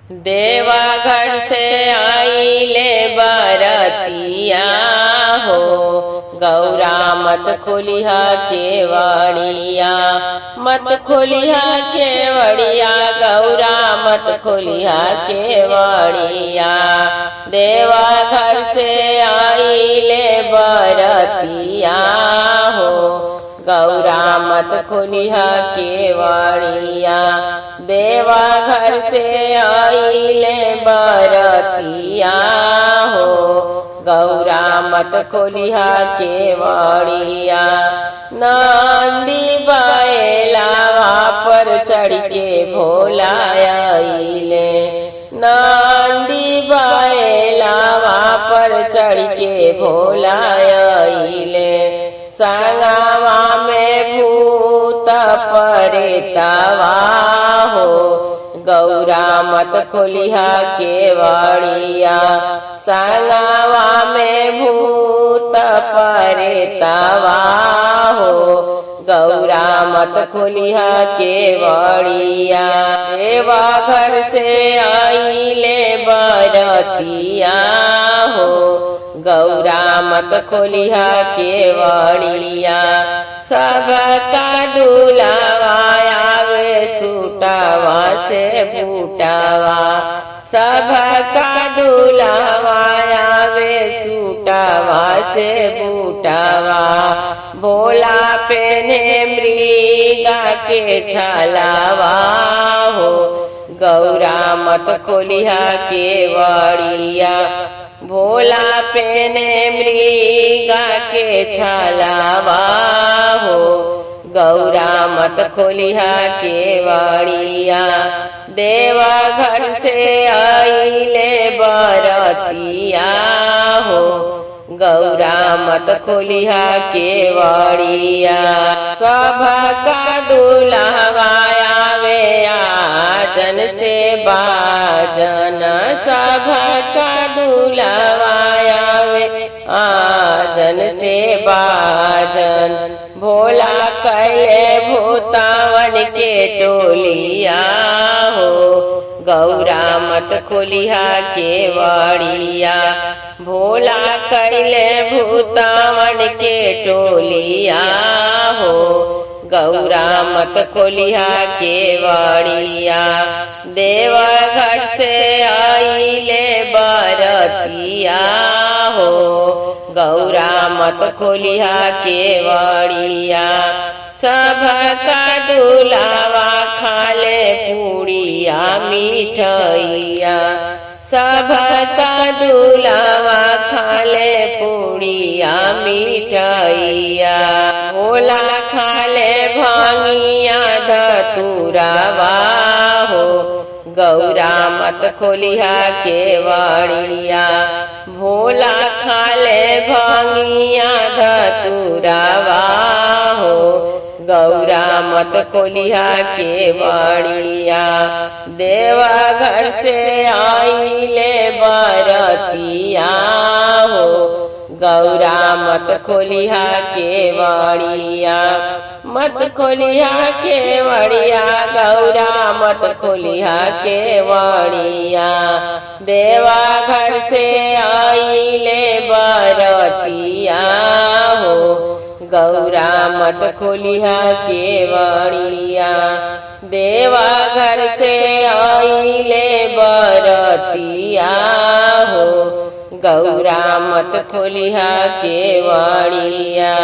देवा घर से आई ले बरतिया हो, गौरा मत खोलिहा केवड़िया, मत खोलिहा केवड़िया, गौरा मत खोलिहा केवड़िया। देवा घर से आई ले बरतिया हो, गौरा मत खोलिहा केवड़िया। देवा घर से आई ले बरतिया हो, गौरा मत खोलिहा केवड़िया। नंदी बैलावा पर चढ़ के भोला आइले, नंदी बैलावा पर चढ़ के भोला आइले। संगवा में भूत प्रेतवा हो, गौरा मत खोलिहा केवड़िया। संगवा में भूत प्रेतवा हो, गौरा मत खोलिहा केवड़िया। देवा घर से आई ले बरतिया हो, गौरा मत खोलिहा केवड़िया। सबका दुलावा आवे सूटावा से बूटावा, सबका दुलावा आवे सूटावा से बूटावा। भोला पेने मृगा के छलावा हो, गौरा मत खोलिहा केवड़िया। भोला पेने मृगा के छलावा हो, गौरा मत खोलिहा केवड़िया। देवा घर से आई ले बरतिया हो, गौरा मत खोलिहा केवड़िया। सबका दुल्हवा आवे आजन से बाजन, सबका दुल्हवा आवे आजन से बाजन। भोला कैले भूतावन के टोलिया हो, गौरा मत खोलिहा केवड़िया। भोला कैले भूतावन के टोलिया हो, गौरा मत खोलिहा केवड़िया। देवा घर से आई ले बरतिया हो, गौरा मत खोलिहा केवड़िया। सबका दुलावा खाले पूड़िया मिठैया, सबका दुलावा खाले पूड़िया मिठैया। भोला खाले भांगिया धतुरावा हो, गौरा मत खोलिहा केवड़िया। भोला खाले भांगिया धतुरावा हो, गौरा मत खोलिहा केवड़िया। देवा घर से आई ले बरतिया हो, गौरा मत खोलिहा केवड़िया। मत खोलिहा केवड़िया, गौरा मत खोलिहा केवड़िया। देवा घर से आई ले बरतिया हो, गौरा मत खोलिहा केवड़िया। देवा घर से आई ले बरतिया हो, गौरा मत खोलिहा केवड़िया।